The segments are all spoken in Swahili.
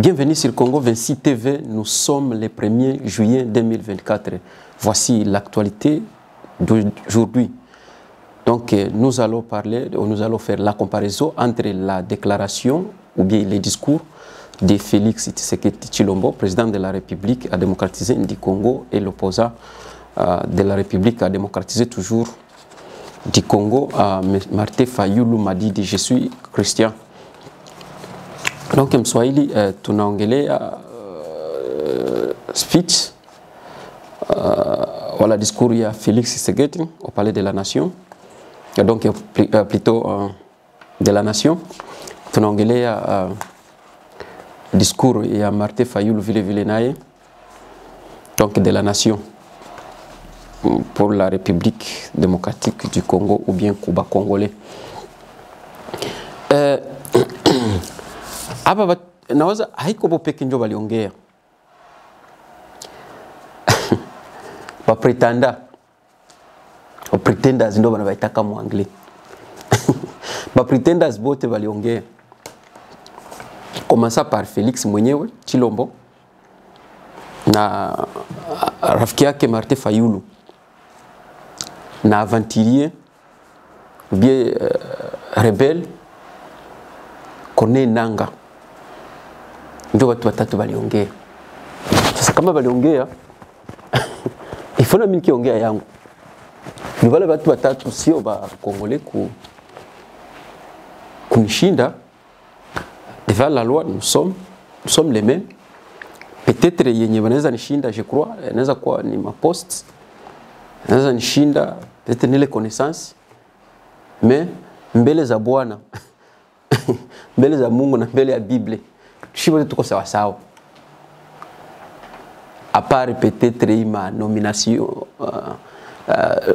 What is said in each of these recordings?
Bienvenue sur Congo 26 TV, nous sommes le 1er juillet 2024. Voici l'actualité d'aujourd'hui. Donc nous allons faire la comparaison entre la déclaration ou bien les discours de Félix Tshisekedi Tshilombo, président de la République à démocratiser du Congo, et l'opposant de la République à démocratiser toujours du Congo, Martin Fayulu Madidi. Je suis Christian. Donc Mswahili tunaongelea speech voilà discours ya Félix Tshisekedi au Palais de la Nation, donc plutôt de la Nation. Tunaongelea discours ya Martin Fayulu vile naye, donc de la Nation pour la République démocratique du Congo ou bien Cuba congolais. Aba nawaza haiko bo peke njo baliongea ba pretenders ndo bana baitaka mu anglais ba pretenders bote baliongea, commença par Félix mwenyewe Tshilombo na rafiki yake Martin Fayulu na aventurier bien rebelle Corneille Nangaa. Ndio watu watatu waliongea. Sasa kama waliongea ifona mimi nikiongea yangu. Ni wale watu watatu sio ba Congolais kunishinda. Devant la loi nous sommes les mêmes. Peut-être yenye wanaweza nishinda, je crois, inaweza kuwa ni ma post. Inaweza nishinda peut-être ni les connaissances. Mais mbele za Bwana mbele za Mungu na mbele ya Biblia shibo tuko sawa sawa, à part peut-être ma nomination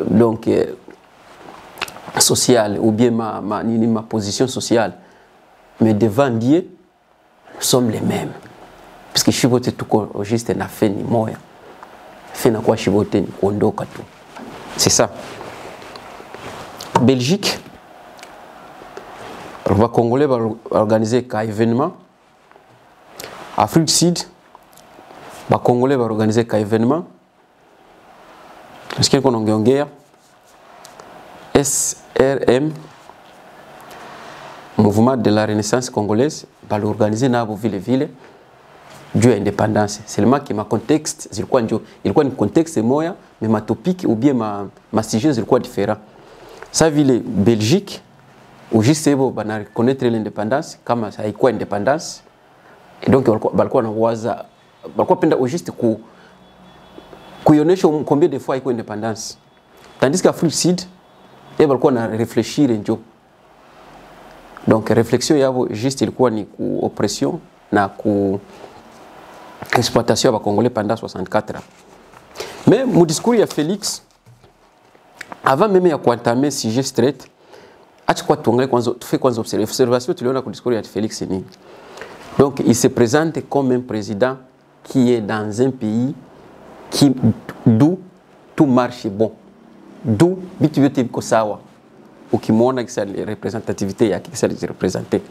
donc sociale ou bien ma position sociale, mais devant Dieu nous sommes les mêmes, parce que shibo tuko juste na fait ni moya fait na kwa shibo ni kuondoka tu, c'est ça. Belgique, les Congolais vont organiser un événement. Afrique du Sud, les Congolais vont organiser un événement. Est-ce qu'il y a une guerre? SRM, Mouvement de la Renaissance congolaise, va l'organiser dans les villes du indépendance. Seulement que ma contexte, il y a un contexte moyen, mais ma topic ou bien ma sujet, il y a différent. Ça ville Belgique, où juste bana reconnaître l'indépendance kama haikuwa indépendance, et donc balikuwa nawaza balikuwa penda au juste kuionesha combien de fois haikuwa indépendance, tandis qu'Afrique Sud balikuwa na réfléchir njo. Donc réflexion yabo juste ilikuwa ni ku oppression na ku exploitation ya Congolais pendant 64 ans. Mais mon discours ya Félix avant même ya kuentamer sujet straight, tu fais quoi observation, tu l'as discours de Félix Nini. Donc il se présente comme un président qui est dans un pays d'où tout marche bon, d'où bitu yote biko sawa, ukimwona kisa représentativité ya kisa représenter,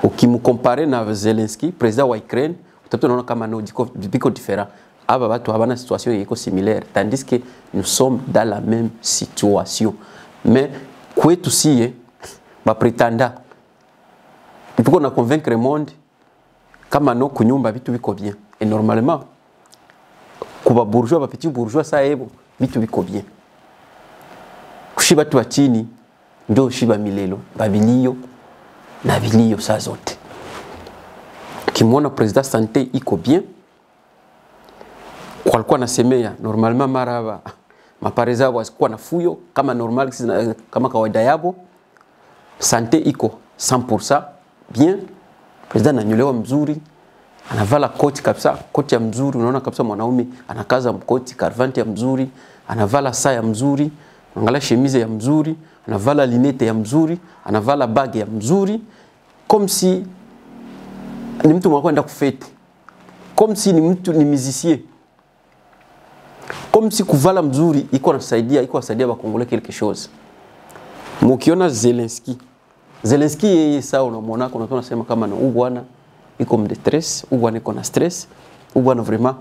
ukimcomparer na Zelensky président wa Ukraine, utaona kama no biko différent. Aba batu habana situation yiko similaire, tandis que nous sommes dans la même situation. Mais kwetu siye ba pretenda ipiko na convaincre le monde kama no kunyumba vitu biko bien, et normalement kuba bourgeois ba petit bourgeois ça ebo vitu biko bien, kushiba tu chini ndio shiba milelo babilio na bilio saa zote. Kimwona président santé iko bien, kwa alikuwa nasemea normalement maraba mapareza wasikuwa na fuyo kama normal kama kawaida yabo, santé iko 100% bien, president ananyolewa mzuri, anavala koti kabisa, koti ya mzuri, unaona kabisa mwanaume anakaza mkoti, karvanti ya mzuri, anavala saa ya mzuri, angalia chemise ya mzuri, anavala linete ya mzuri, anavala bag ya mzuri, comme si ni mtu mwakwenda kufete, comme si ni mtu ni musicien, comme si kuvala mzuri iko nasaidia ba Congolais quelque chose. Mukiona Zelensky yeye sawa unamwona unasema kama na bwana iko de stress, ou bwana iko na stress, ou bwana vraiment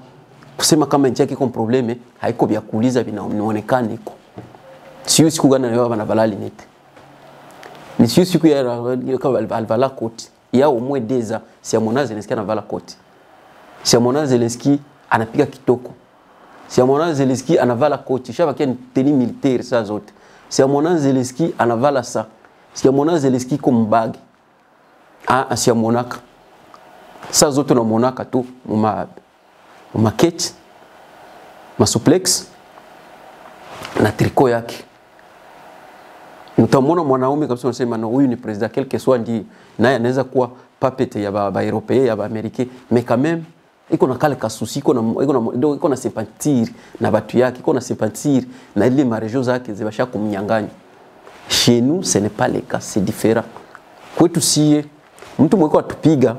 kusema kama nchi yake iko probleme haiko vya kuuliza vinaonekana iko. Sio siku gani leo bana balali nete. Ni sio siku ya alvala koti. Ya au moins 2 ans si Amona Zelensky anavala koti. Si Amona Zelensky anapiga kitoko. Si Amona Zelensky anavala koti, shabakia ni tenue militaire saa zote. Si Amona Zelensky anavala sa. Si Amona Zelensky ko mbagi. Si Amonaka. Saa zote na Monaka tu ma keti, ma suplex na triko yake. Utamwona mwanaume kabisa unasema no, huyu ni president quelque soit ndi naye anaweza kuwa puppet ya ba Européen ya ba Americain, mais quand même iko na kale kasusi, iko na sympathie na batu yake, iko na sympathie na ile marejo zake zibasha kumnyanganya. Chez nous ce n'est pas le cas, c'est différent. Kwetu sie mtu mweko atupiga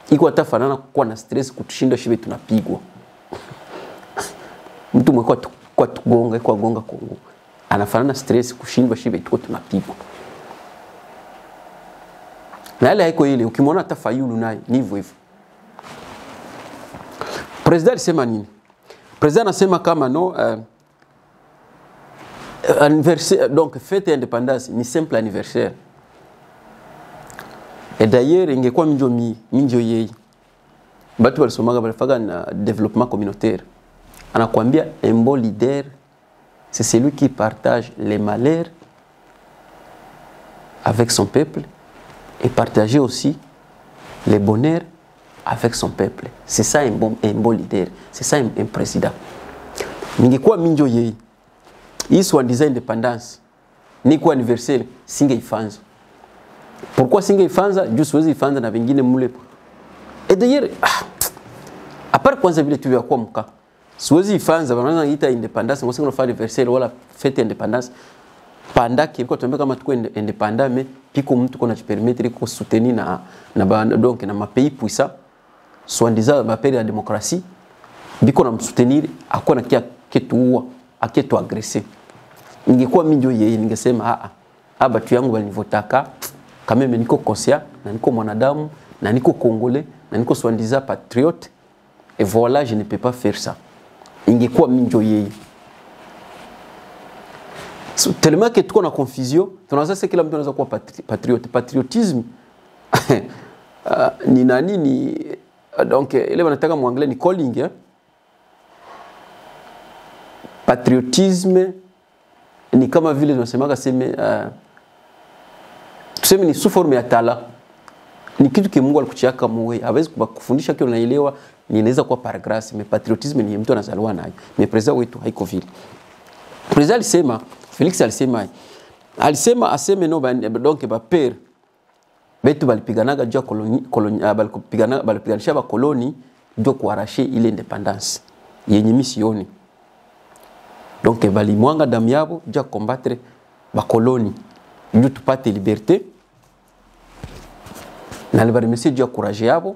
iko atafanana kuwa na stress kutushinda shibe tunapigwa. Mtu mweko kwa tugonga iko agonga Kongo anafanana stress kushindwa shibe tuko tunapigwa. Na ile haiko ile ukimwona hata Fayulu naye ni hivyo hivyo. President alisema nini? President anasema kama no anniversaire, donc fête d'indépendance ni simple anniversaire. Et d'ailleurs ingekuwa minjo yeye. Batu walisomaga balifaga na développement communautaire. Anakuambia un bon leader c'est celui qui partage les malheurs avec son peuple et partager aussi les bonheurs avec son peuple. C'est ça un bon leader. C'est ça un président. Ningekuwa minjo yeye. Hii soi-disant indépendance ni kwa anniversaire singeifanza. Pourquoi singeifanza? Juu siwezi ifanza na vingine mule. Et d'ailleurs à part kwanza vile tu vya kwa mka. Siwezi ifanza banaanza ita independence ngosingo fa anniversaire wala fête indépendance. Pandaki ilikuwa tuambia kama tuko indépendant mais piko mtu kona jipermettre ko soutenir na donc na ma pays puissant soi-disant ba pays ya démocratie biko na msoutenir akona kia ketuua aketu agresser. Ningekuwa minjo yeye ningesema batu yangu walivotaka kama mimi niko conscient na niko mwanadamu na niko congolais na niko soi-disant patriote et voilà je ne peux pas faire ça. Ingekuwa minjo yeye. So, tellement que tuko na confusion, tunaanza sasa kila mtu anaweza kuwa patriote. Patriotisme ni nani ni donc ile wanataka muangalie ni calling hein? Patriotisme ni kama vile tunasemaga tuseme ni sous forme ya tala. Ni kitu ki Mungu alikuchiaka muwe. Hawezi kufundisha kile unaelewa, ni inaweza kuwa par grâce, mais patriotisme ni mtu anazaliwa nayo. Mais president wetu haiko vile. President alisema, Felix alisema aseme no donc ba père betu balipiganaga jua balipiganisha ba koloni ndio kuarracher ile indépendance yenye misioni. Donc bali mwanga damu yabo jua combattre ba koloni ndio tupate liberté. Na libarimisi jua courage yabo.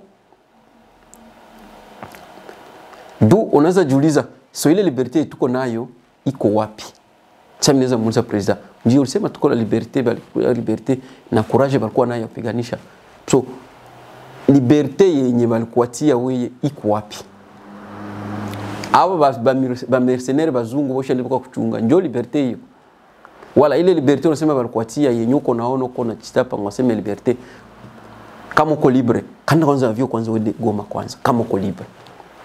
Du unaweza jiuliza so ile liberté tuko nayo iko wapi? Sasa mnaweza muuliza president, ndio ulisema tuko na liberté na courage balikuwa nayo piganisha. So liberté yenye balikuatia wewe iko wapi? Abo ba mercenaires bazungu bosha ndiko kuchunga. Ndio liberté hiyo. Wala ile liberté unasema balikuatia yenye uko naona uko na chitapa ngosema liberté. Kama uko libre, kanda kwanza avio kwanza uende Goma kwanza. Kama uko libre.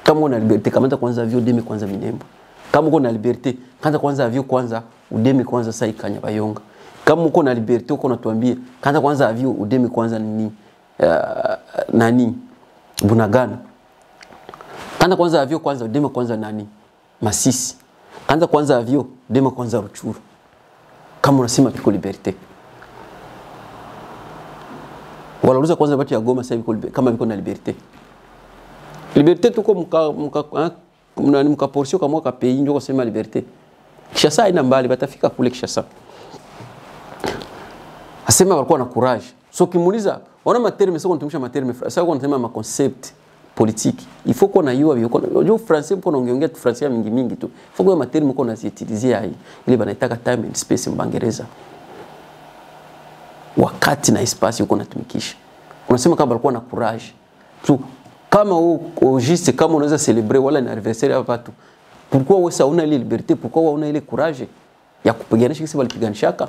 Kama una liberté, kamata kwanza avio demi kwanza Minembo. Kama uko na liberté, kwanza kwanza avio kwanza udemi kwanza sai Kanyabayonga. Kama uko na liberté uko natuambia, kwanza kwanza avio udemi kwanza nani Bunagana. Kwanza kwanza avio kwanza udemi kwanza nani Masisi. Kwanza avio udemi kwanza Ruchuru. Kama unasema tuko liberté. Wala uliza kwanza batu ya Goma sasa kama biko na liberté. Liberté tuko muka portion kama ka pays ndio kusema liberté. Kishasa ina mbali batafika kule Kishasa. Asema walikuwa na courage. So kimuuliza, ona materme sio kutumia materme, sasa unasema ma concept politique. Il faut qu'on aille au français pour ongea tu français mingi tu. Il faut que materme qu'on aziutilize hai. Ile banaitaka time and space mbangereza. Wakati na espace uko natumikisha. Unasema kama walikuwa na courage. So, kama au juste kama unaweza célébrer wala ni anniversaire ya watu, pourquoi wewe hauna ile liberté, pourquoi wewe hauna ile courage ya kupiganisha kisi walipiganishaka?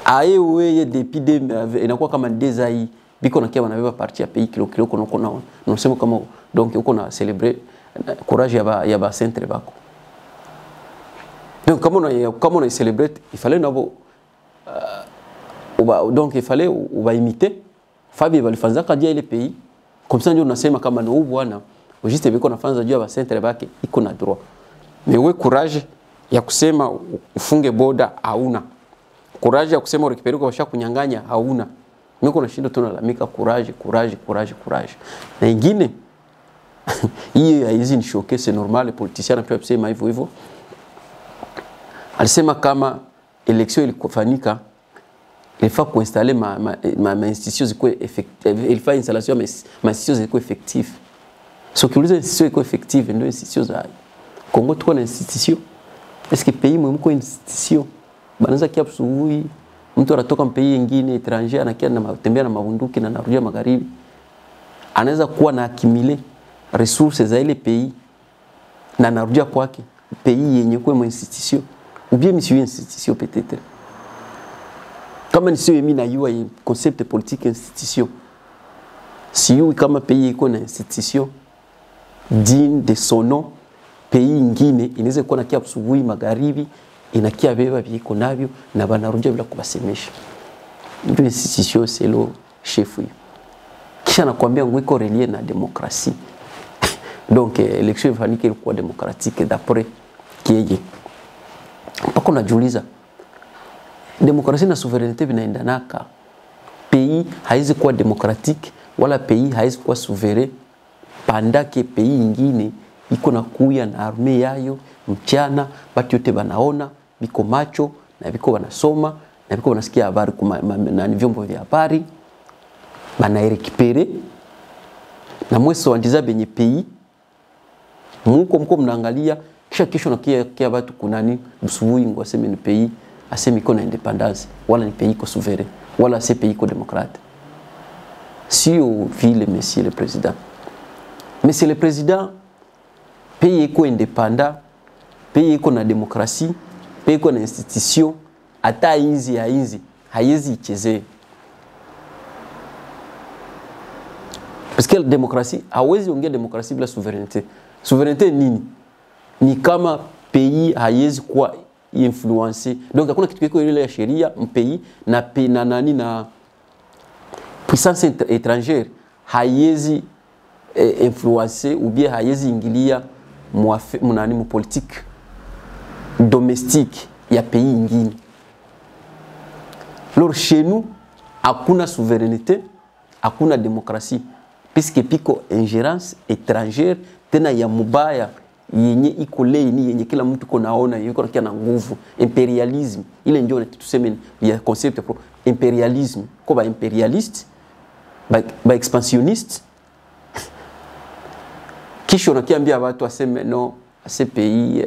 Aye wewe depuis inakuwa kama desai biko na kia wanabeba parti ya pays kilo kilo kono kono. Unasema kama donc uko na célébrer courage ya ba centre bako. Donc kama on célébrer, il fallait nabo donc il fallait imiter Fabi walifanza kadia ile pays. Comme ça ndio unasema kama ni bwana juste biko nafanza juu ya centre bake iko na droit. Mais wewe courage ya kusema ufunge boda hauna. Courage ya kusema urekipere kwa washa kunyanganya hauna. Mimi na shindo tunalalamika courage. Na ingine hiyo hizi ni showcase normal politician pia kusema hivyo. Alisema kama election ilikofanyika il faut installer ma institution ziko effective, il faut installation ma institution ziko effective. So kiuliza institution ziko effective ndio institution za Kongo tuko na institution. Est-ce que pays mwiko institution? Banaweza kia asubuhi mtu anatoka mpei nyingine étranger anakia na tembea na mabunduki na narudia magharibi. Anaweza kuwa na accumuler ressources za ile pays na narudia kwake pays yenye kwa institution. Ou bien monsieur institution peut-être. Kama ni sio mimi na yua concept politique institution. Si yu kama pays iko na institution digne de son nom, pays ingine inaweza kuwa na kia asubuhi magharibi inakia beba biko navyo na banarudia bila kubasemesha. Ndio institution c'est le chef huyo. Kisha nakwambia ngo iko relié na démocratie. Donc élection ifanyike ilikuwa démocratique d'après kieye. Mpaka unajiuliza demokrasia na souveraineté vinaendanaka. Pays haizi kuwa démocratique wala pays haizi kuwa souverain pandake pays ingine iko na kuya na arme yayo mchana batu yote banaona biko macho na biko wanasoma na biko wanasikia habari na vyombo vya habari banaerekipere na mweso wandiza benye pays mko mnaangalia kisha kesho na kia watu kunani msubuhi ngo aseme ni pays aseme iko na independence wala ni pays iko souverain wala c'est pays iko démocrate. Si au ville monsieur le président. Monsieur le président, pays iko indépendant, pays iko na démocratie, pays iko na institution, ata inzi ya inzi haiwezi ichezee. Parce que la démocratie, hawezi ongea démocratie bila souveraineté. Souveraineté nini? Ni kama pays haiwezi kuwa influencer. Donc hakuna kitu kiko ile ya sheria mpei na nani na puissance étrangère haiwezi influencer ou bien haiwezi ingilia mu politique domestique ya pays ingine. Alors chez nous hakuna souveraineté, hakuna démocratie puisque piko ingérence étrangère tena ya mubaya yenye iko leni yenye kila mtu konaona yuko na kia na nguvu imperialisme ile ndio tuseme ya concept pro imperialisme kwa imperialiste ba expansionniste kisha unakiambia watu waseme no ce pays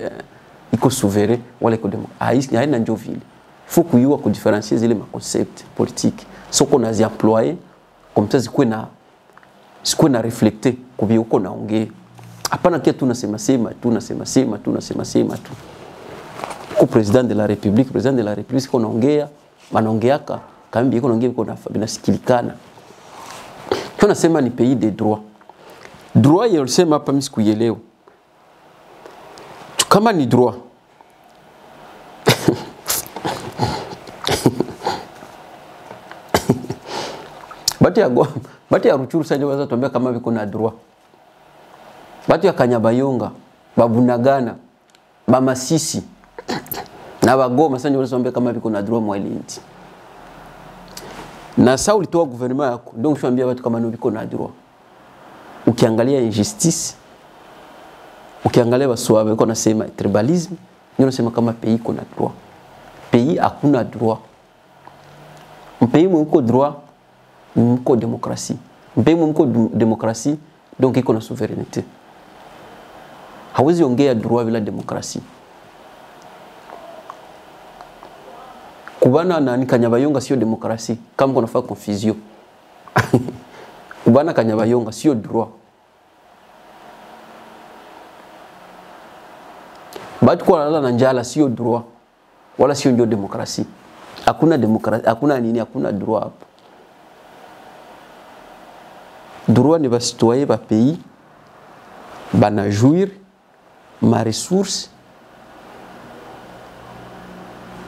iko souverain wala iko démocratique haina ndio vile faut kuyua ku différencier zile ma concept politique soko na ziemployer comme ça zikuwe na reflecter kubia uko naongea. Hapana kia tunasema tu. Kwa président de la République konaongea, manaongeaka kama biko naongea biko binasikilikana. Tunasema ni pays de droit. Droit yalisema hapa mimi sikuelewa. Kama ni droit. Bati ya Ruchuru sasa waza tuambia kama biko na droit. Batu ya Kanyabayonga, Babunagana, Bamasisi na Bagoma sasa ndio wanasema kama biko na droit mwalindi. Na sasa ulitoa gouvernement yako ndio ushambia watu kama biko na droit. Ukiangalia injustice, ukiangalia waswabe wako nasema tribalism, ndio unasema kama pays iko na droit. Pays hakuna droit. Pays mko droit, mko démocratie. Pays mko démocratie, donc iko na souveraineté. Hawezi ongea droit bila demokrasi. Kubana na Kanyabayonga sio demokrasi kama kunafaa confusion. Kubana Kanyabayonga sio droit. Batu kwa lala na njala sio droit. Wala sio ndio demokrasi. Hakuna demokrasi, hakuna nini, hakuna droit hapo. Droit ni ba citoyen ba pays bana jouir ma ressource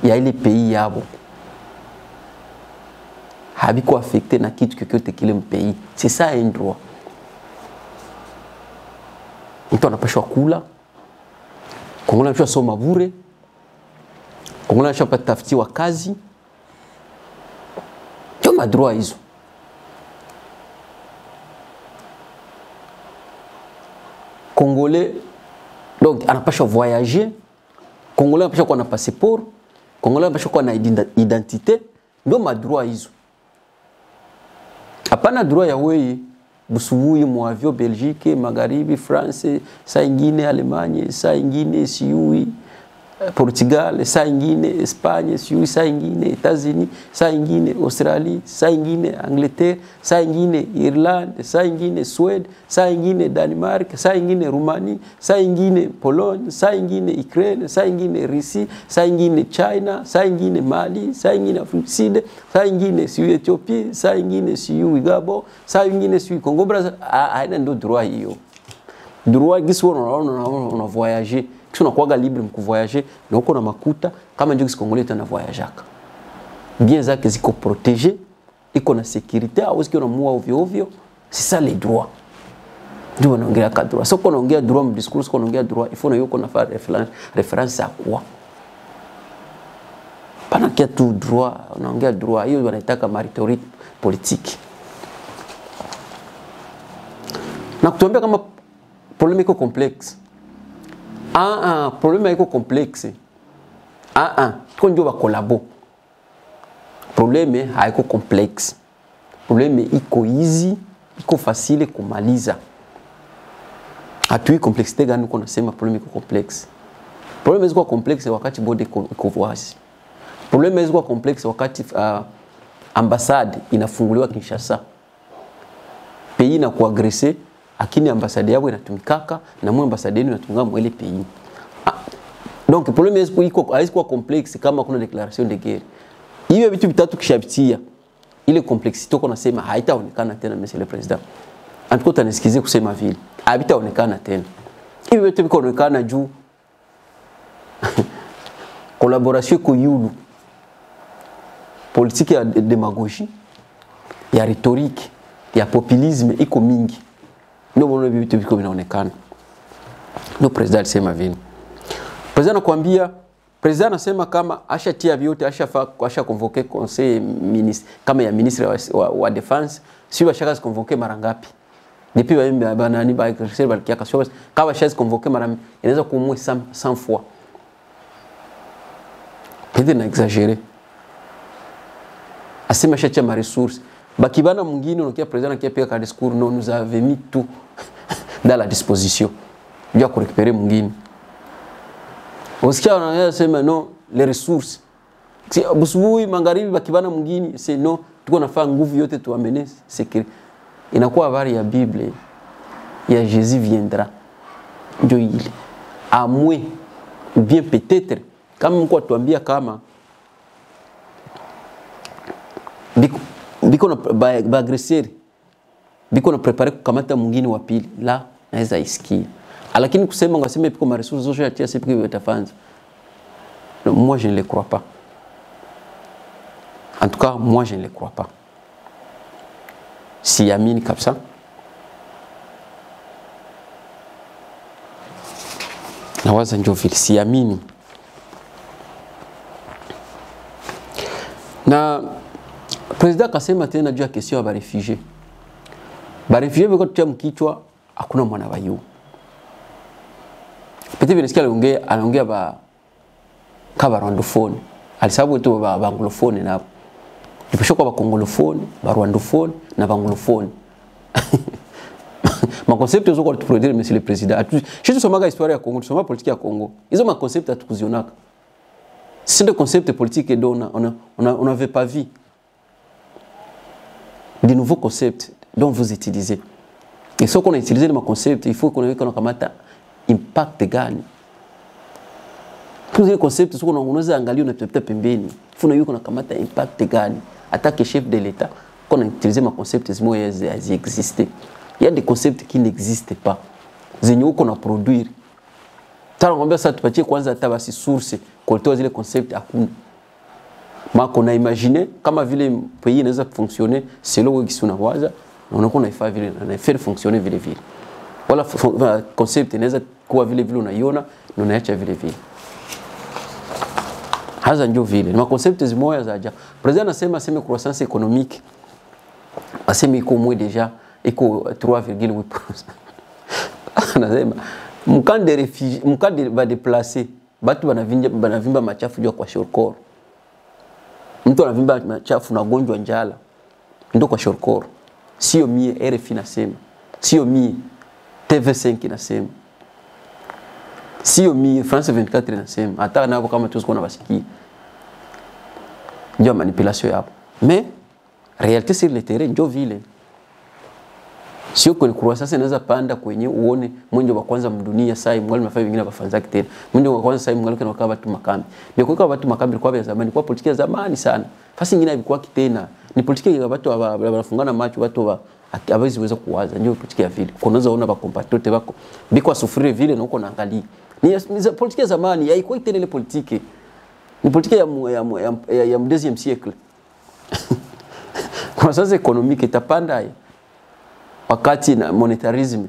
ya ile pays yabo. Habiko affecté na kitu chochote kile pays. C'est ça un droit. Mtu anapashwa kula. Kongola anapashwa soma bure. Kongola anapashwa patafutiwa kazi. Ndio madroit hizo. Congolais donc anapashwa voyager. Congolais anapashwa kuwa na passeport. Congolais anapashwa kuwa na identité. Ndio madroit hizo. Hapana droit ya wewe busubuhi mu avion Belgique, Magharibi, France, saa ingine Allemagne, saa ingine siui Portugal, saa ingine Espagne, siui saa ingine États-Unis, saa ingine Australie, saa ingine Angleterre, saa ingine Irlande, saa ingine Suède, saa ingine Danemark, saa ingine Roumanie, saa ingine Pologne, saa ingine Ukraine, saa ingine Russie, saa ingine China, saa ingine Mali, saa ingine Afrique du Sud, saa ingine siui Ethiopie, saa ingine siui Gabon, saa ingine siui Congo Brazza. Haina ndo droit hiyo. Droit gisi on voyager. Kisi unakuwaga libre mkuvoyager na uko na makuta kama ndio Congolais tena voyageaka. Bien zake ziko protégé, iko na sécurité, au sio unamua ovyo ovyo. C'est ça les droits. Ndio wanaongea ka droit. Sio unaongea droit mu discours, uko unaongea droit, il faut na yuko na faire référence à quoi? Pana kia tu droit, unaongea droit, hiyo wanaitaka rhétorique politique. Na kutuambia kama problème iko complexe. Problème iko complexe. Tuko ndio ba collabo. Problème haiko complexe. Problème iko easy, iko facile kumaliza. Hatui complexité gani uko nasema problème iko complexe. Problème iko complexe wakati bode iko wazi. Problème iko complexe wakati ambassade inafunguliwa Kinshasa. Pays na kuagresser akini ambassade yao inatumikaka na mwe ambassade yenu inatunga mwele pays. Donc problème iko complexe kama kuna déclaration de guerre. Hiyo vitu vitatu kishabitia ile complexité uko nasema haitaonekana tena monsieur le président. Antuko tanisikize kusema vile. Habitaonekana tena. Hiyo vitu vikoonekana juu collaboration ko yulu. Politique ya démagogie, ya rhétorique, ya populisme iko mingi. Ndio mbona vitu viko vinaonekana. Ndio president alisema vile. President anakuambia, president anasema kama ashatia vyote, asha convoquer conseil ministre kama ya ministre wa defense, si bashaka convoquer mara ngapi. Depuis banani ba exercer balkiaka sio kama shazi convoquer mara inaweza kuumwe 100 fois. Peut-être na exagérer. Asema shacha ma ressources. Bakibana mwingine unakia president anakia ka discours non nous avait mis tout dans la disposition. Ndio kurécupérer mwingine. Usikia wanasema non les ressources. Si busubuhi Magharibi bakibana mwingine c'est non tuko nafaa nguvu yote tuamene c'est inakuwa habari ya Bible ya Jésus viendra. Ndio ile. À moins ou bien peut-être kama mko tuambia kama biko na ba agresser biko na préparer kukamata mwingine wa pili la naweza isikia. Lakini kusema ngaseme biko ma ressources zote ya TSP que vitafanza. Moi je ne le crois pas. En tout cas, moi je ne le crois pas. Si yamini kabisa na waza ndio vile si yamini. Na president akasema tena juu ya kesho ya barefugee. Barefugee biko tutia mkichwa hakuna mwana wa yu. Pete vinasikia anaongea ba kaba rwandophone. Alisababu tu ba anglophone na Nipesho kwa bakongolophone, ba rwandophone na banglophone. Ma concept yozo kwa tuproduire monsieur le président. Je te somaga histoire ya Congo, soma politique ya Congo. Izo ma concept atukuzionaka. C'est des concepts politiques dont on n'avait pas vu. De nouveaux concepts dont vous utilisez. Et ce qu'on a utilisé le concept, il faut qu'on ait un impact gani. Tous les concepts, ce qu'on a angalia, on a peut-être pembeni. Il faut qu'on ait un impact gani. Attaque chef de l'État, qu'on a utilisé ma concept, ils existent. Il y a des concepts qui n'existent pas. Zenyo qu'on a produire. Tant on a ça, tu peux kwanza tabasi source, koltoa zile concept hakuna. Ma qu'on a imaginé, kama vile pays inaweza fonctionner selon wewe kisuna waza, unakuwa unaifa vile na faire fonctionner vile vile. Wala concept inaweza kuwa vile vile unaiona na unaacha vile vile. Haza ndio vile. Ma concept zimoya za aja. President anasema aseme croissance économique. Aseme iko mwe déjà iko 3,8%. Anasema mkande refugie, mkande va déplacer. Batu banavimba machafu jua kwa shorkoro. Mtu anavimba machafu na gonjwa njala. Ndio kwa shorkoro. Sio mie RFI nasema. Sio mie TV5 nasema. Sio mie France 24 nasema. Hata nako kama tuko na basikia. Ndio manipulation yapo. Mais réalité sur le terrain ndio vile. Sio kwenye croissance inaweza panda kwenye uone mwenye wa kwanza mdunia sai mwalimu afanye vingine bafanza kitena. Mwenye wa kwanza sai mwalimu kana watu makambi. Ndio kwa watu makambi kwa vya zamani, kwa politiki ya zamani sana. Fasi nyingine ilikuwa kitena. Ni politiki ya watu wanafungana macho, watu hawezi weza kuwaza. Ndio politiki ya vile. Unaweza ona ba compatriote wako biko asufiri vile na uko naangalia. Ni politiki ya zamani, haikuwa kitena ile politiki. Ni politiki ya deuxième siècle. Croissance économique itapanda wakati na monetarisme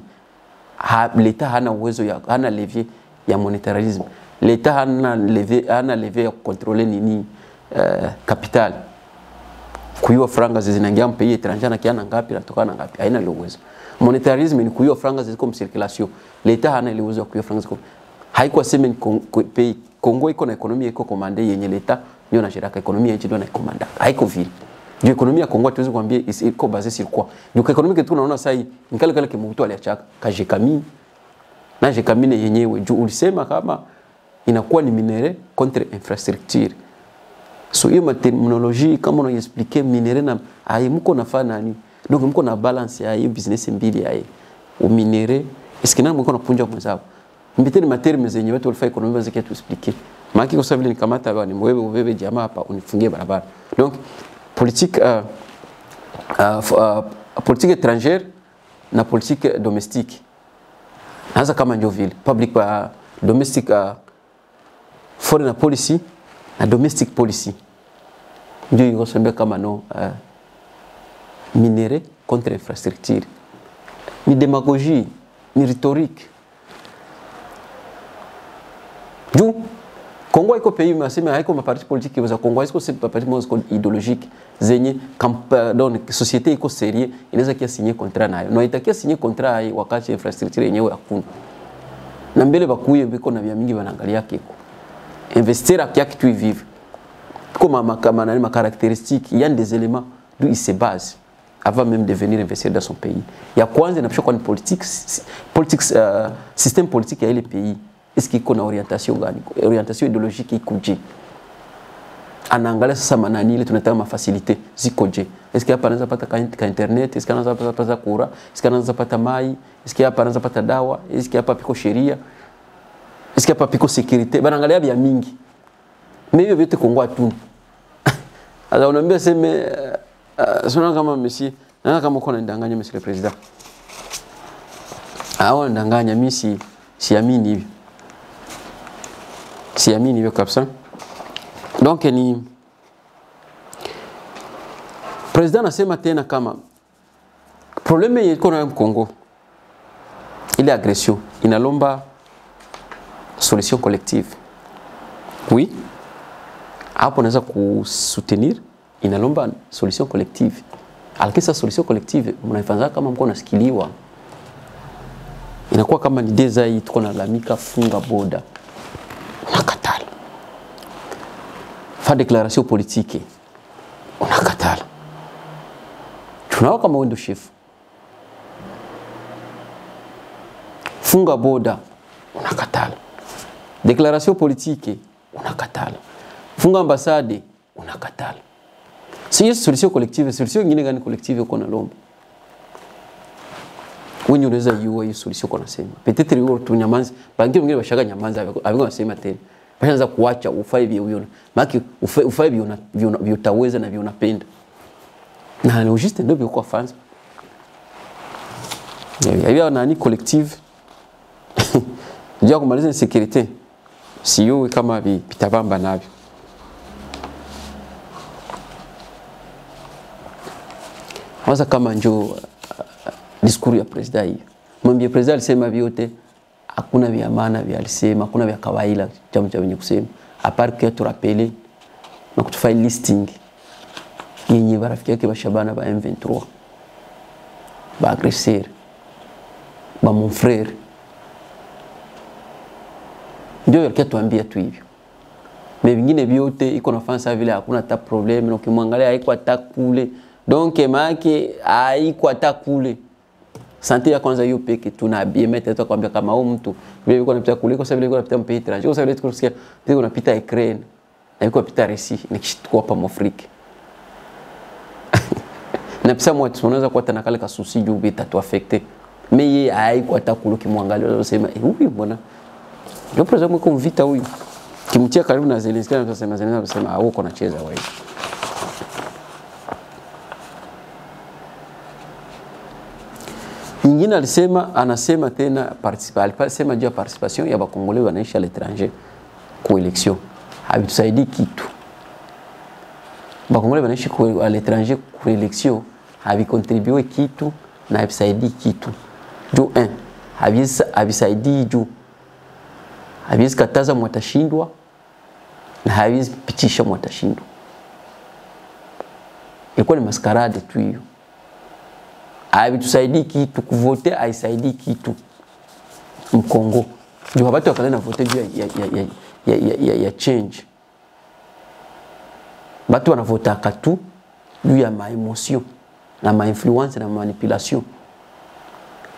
l'État hana uwezo ya hana levier ya monetarisme. L'État hana levier ya contrôler nini capital. Kuiwa franga zinaingia mpei étranger na kiana ngapi natokana ngapi, haina ile uwezo. Monetarisme ni kuiwa franga ziko mcirculation. L'État hana ile uwezo ya kuiwa franga ziko. Haikuwa sema pei Kongo iko na ekonomia iko komande yenye l'État ndio na shirika ekonomia nchi ndio na komanda. Haiko vile. Ndio ekonomia Kongo tuwezi kuambia iko basé sur quoi. Ndio ekonomia kitu tunaona sasa hii nikale kale kimutu aliachaka kajekami na jekamine yenyewe juu ulisema kama inakuwa ni minere contre infrastructure. So hiyo terminologie kama una expliquer minere na ai mko nafanya nani? Donc mko na balance ya hiyo business mbili ya o minere iskina mko napunja mwenzao. Mbiteni materme zenye watu walifanya ekonomia zake tu expliquer. Maki kwa sababu nikamata bwana ni wewe jamaa hapa unifungie barabara. Donc politique politique étrangère na politique domestique. Hasa kama ndio vile public domestic foreign policy na domestic policy. Ndio yosembea kama no minere contre infrastructure. Ni démagogie, ni rhétorique. Juu Kongo iko pays masema haiko maparti politique za Kongo iko c'est parti idéologique zenye donc société iko sérieux inaweza kia signer contrat nayo na itakia signer contrat hii wakati infrastructure yenyewe hakuna na mbele bakuye biko na vya mingi wanaangalia kiko investir akia kitu hivi comme kama na caractéristiques il y a des éléments d'où il se base avant même de venir investir dans son pays. Ya kwanza inapaswa kwa politique système politique ya ile pays. Est-ce qu'il y a une orientation gani? Orientation idéologique ikoje? Anaangalia sasa manani ile tunataka mafacilité zikoje? Est-ce qu'il y a pas pata ka internet? Est-ce qu'il y a pata kura? Est-ce qu'il y a pata mai? Est-ce qu'il y a pata dawa? Est-ce qu'il y a pas piko sheria? Est-ce qu'il y a pas piko sécurité? Banaangalia vya mingi. Mais hiyo vyote Kongo tu. Sasa unaambia sema sio kama Messi, na kama uko unadanganya Monsieur le Président. Hao ndanganya mimi siamini hivi. Siamini hivyo kabisa. Donc ni President anasema tena kama probleme yiko na Kongo ile agression inalomba solution collective. Oui. Hapo naweza kusoutenir inalomba solution collective. Alkisa solution collective mnaifanya kama mko nasikiliwa. Inakuwa kama ni deza tuko na lamika funga boda. Unakatala. Fa déclaration politique. Unakatala. Tunao kama wendo chef. Funga boda. Unakatala. Déclaration politique. Unakatala. Funga ambassade. Unakatala. Si solution collective, solution nyingine gani collective uko na lomba? Wewe unaweza yua hiyo solution kwa nasema. Peut-être hiyo tu nyamanza, bangi wengine bashaka nyamanza abiko nasema tena. Bashaanza kuacha ufai vile uiona. Maki ufai vile utaweza na vile unapenda. Na ni juste ndio kwa fans. Yabia nani collective. Ndio kumaliza insécurité. Sio kama vitabamba navyo. Waza kama njoo diskuru ya president hii. Mwambie president alisema vyote, hakuna vya maana vya alisema, hakuna vya kawaida jambo cha wenye kusema. Apart que tu rappelle na kutufai listing yenye barafiki yake bashabana ba M23. Ba agresseur. Ba mon frère. Ndio yake tuambia tu hivyo. Mais vingine vyote iko nafanya sawa vile hakuna hata problem na ukimwangalia haiko hata kule. Donc maake haiko hata kule. Santé ya kwanza hiyo peke tuna biemet tu kwambia kama huyu mtu vile yuko anapita kule kwa sababu yuko anapita mpita étranger kwa sababu tukusikia yuko anapita Ukraine na yuko anapita Russia ni kitu hapa Afrika. Na pesa mwa tunaweza kuwa tena kale kasusi juu bita tu affecté. Mais yeye haiko hata kule kimwangalia unasema huyu mbona ndio president mko mvita huyu. Kimtia karibu na Zelensky anasema uko nacheza wewe. Nyingine anasema tena alisema juu ya participation ya bakongolais wanaishi à l'étranger kwa election. Habitusaidi kitu. Bakongolais wanaishi à l'étranger kwa election habikontribue kitu na habisaidi kitu. Juu habisaidi juu. Habizi kataza mwatashindwa na habizi pitisha mwatashindwa. Ilikuwa ni maskarade tu hiyo. Habitusaidi kitu kuvote haisaidi kitu Mkongo. Ndio watu wakalena vote juu ya change. Watu wanavota katu juu ya ma emotion na ma influence na manipulation.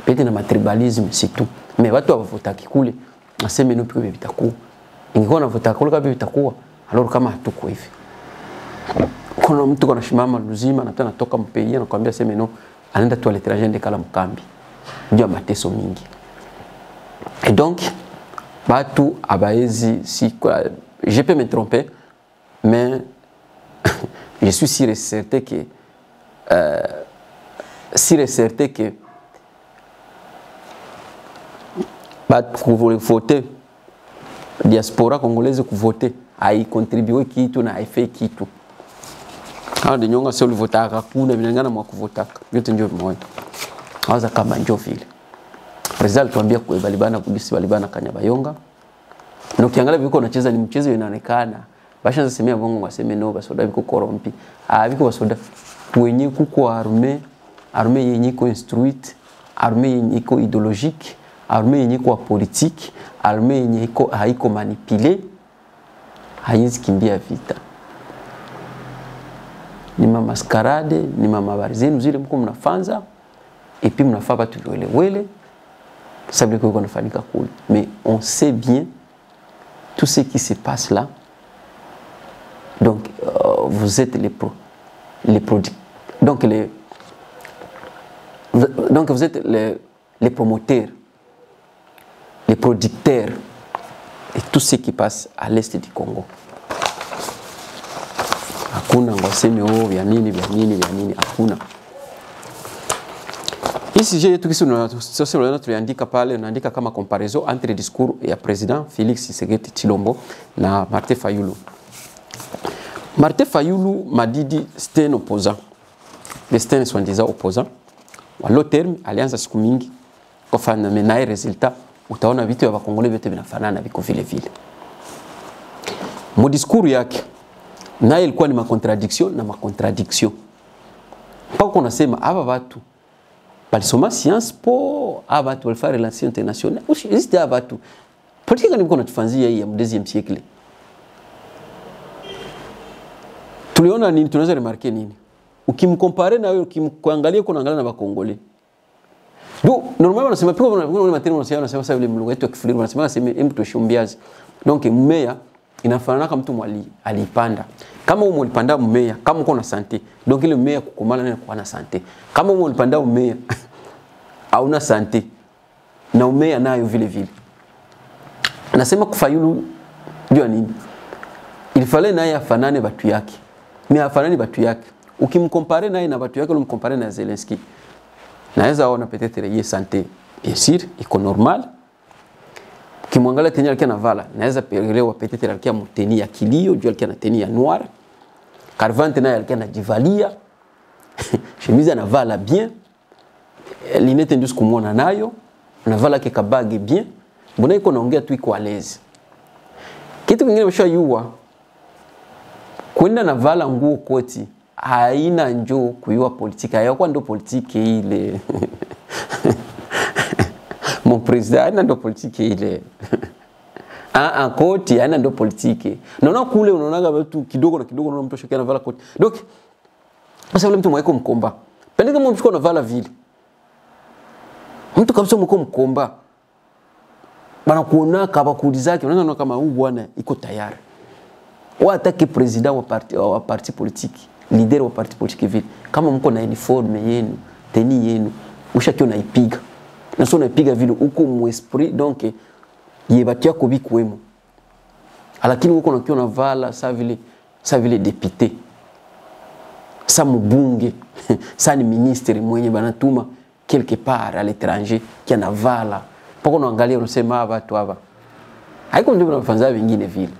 Pete na matribalisme c'est tout. Mais watu wavota kikule naseme no piko vitakuwa. Ingekuwa navota kule kama vitakuwa, alors kama hatuko hivi. Kuna mtu kana shimama luzima na tena toka mpei na kwambia sema no anaenda tu à l'étranger ndekala mkambi. Ndio mateso mingi. Et donc batu abaezi si quoi, je peux me tromper mais je suis sûr et certain que batu voter diaspora congolaise kuvoter ai contribuer kitu na ai fait kitu. Quand de nyonga sio livotaka kuna vinangana mwa kuvotaka yote ndio mmoja. Hawaza kama ndio vile. President tuambia kwa balibana kudisi balibana Kanyabayonga. Na ukiangalia viko unacheza ni mchezo inaonekana. Bashaanza semea bongo waseme no basoda biko korompi. Biko basoda wenye kuko armée yenye iko instruite, armée yenye iko idéologique, armée yenye iko politique, armée yenye iko haiko manipulé. Haizi kimbia vita. Ni ma mascarade, ni ma habari zenu zile mko mnafanza et puis mnafaa batu wele ça veut dire qu'on a cool. Mais on sait bien tout ce qui se passe là. Donc vous êtes les producteurs. Donc vous êtes les promoteurs, les producteurs de tout ce qui passe à l'est du Congo. Hakuna ngoseme vya nini hakuna. Ici j'ai tout qui nous tuliandika pale unaandika kama comparaison entre le discours ya président Félix Tshisekedi Tshilombo na Martin Fayulu. Martin Fayulu madidi c'était un opposant. Mais c'était un soi-disant opposant. À long terme alianza siku mingi kwa fana menaye resultat utaona vitu vya Kongole vyote vinafanana viko vile vile. Mo discours yake naye ilikuwa ni contradiction. Pako nasema aba watu balisoma science po aba watu walifanya relation internationale. Existe aba watu. Politique gani mko natufanzia hii ya 2e siècle? Tuliona nini tunaweza remarquer nini? Ukimcompare na wewe ukimkuangalia kuna angalia na Bakongole. Donc normalement wanasema piko kuna matendo wanasema sasa yule mlugha wetu akifiri wanasema sema mtu tushumbiazi. Donc mmea inafanana kama mtu alipanda. Kama umo ulipanda mmea, kama uko na sante, donc ile mmea kukomala na kuwa na sante. Kama umo ulipanda mmea, hauna sante na umea nayo vile vile. Nasema Kufayulu jua nini? Ilifale naye afanane batu yake. Mimi afanani batu yake. Ukimkompare naye na batu yake, unamkompare na Zelensky. Naweza ona peut-être yeye sante bien sûr iko normal. Ukimwangalia tenia alikuwa navala, naweza kuelewa peut-être alikuwa mteni ya kilio, jua alikuwa na teni ya noir. Carvante naye alikuwa anajivalia. Chemise anavala bien. Linete ndio sikumwona nayo. Anavala kabage bien. Mbona iko naongea tu iko à l'aise. Kitu kingine mshayua kwenda na vala nguo koti haina njoo kuyua politika yako, ndo politiki ile. Mon président haina ndo politiki ile. Koti haina ndo politiki. Naona kule unaonaga watu kidogo na kidogo, unaona mtu shokia na vala koti. Donc sasa yule mtu mweko mkomba. Pendeka mtu na vala vile. Mtu kabisa mweko mkomba. Bana kuona kaba kudi zake, unaona kama huyu bwana iko tayari. Wataki president wa parti politique, leader wa parti politique vile. Kama mko na uniforme yenu, teni yenu, ushakio na ipiga. Na sio naipiga vile uko mu esprit, donc yebatia ko bikwemo. Lakini uko nakio na vala sa vile député. Sa mbunge, sa ni ministre mwenye banatuma quelque part à l'étranger qui na vala. Poko unaangalia unasema watu hapa. Haiko ndio wanafanza wengine vile.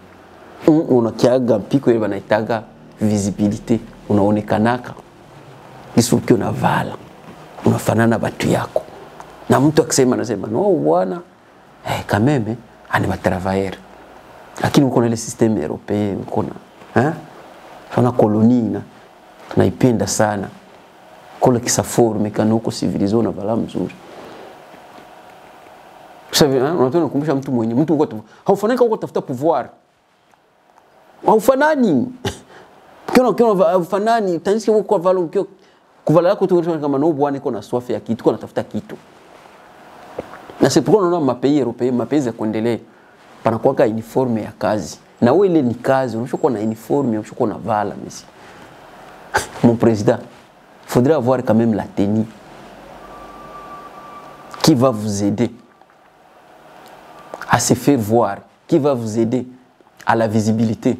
Unakiaga mpiko ile banaitaga visibility, unaonekanaka. Isuki unavala. Unafanana batu yako. Na mtu akisema anasema no bwana, kameme ani matravailleur. Lakini uko na ile system européen uko na sana koloni tunaipenda sana. Kole kisaforme kana uko civilizo na vala mzuri. Sasa unataka kukumbusha mtu mwenye mtu uko haufanani kama uko tafuta pouvoir. Haufanani. Kiona haufanani, tanisi uko vala ukio kuvala yako tu kama no bwana iko na soif ya kitu, iko natafuta kitu. Na c'est pourquoi on a ma pays européen, ma pays ya kuendelea. Panakuwa ka uniforme ya kazi. Na wewe ile ni kazi, unashokuwa na uniforme, unashokuwa na vala mesi. Mon président, faudrait avoir quand même la tenue qui va vous aider à se faire voir, qui va vous aider à la visibilité.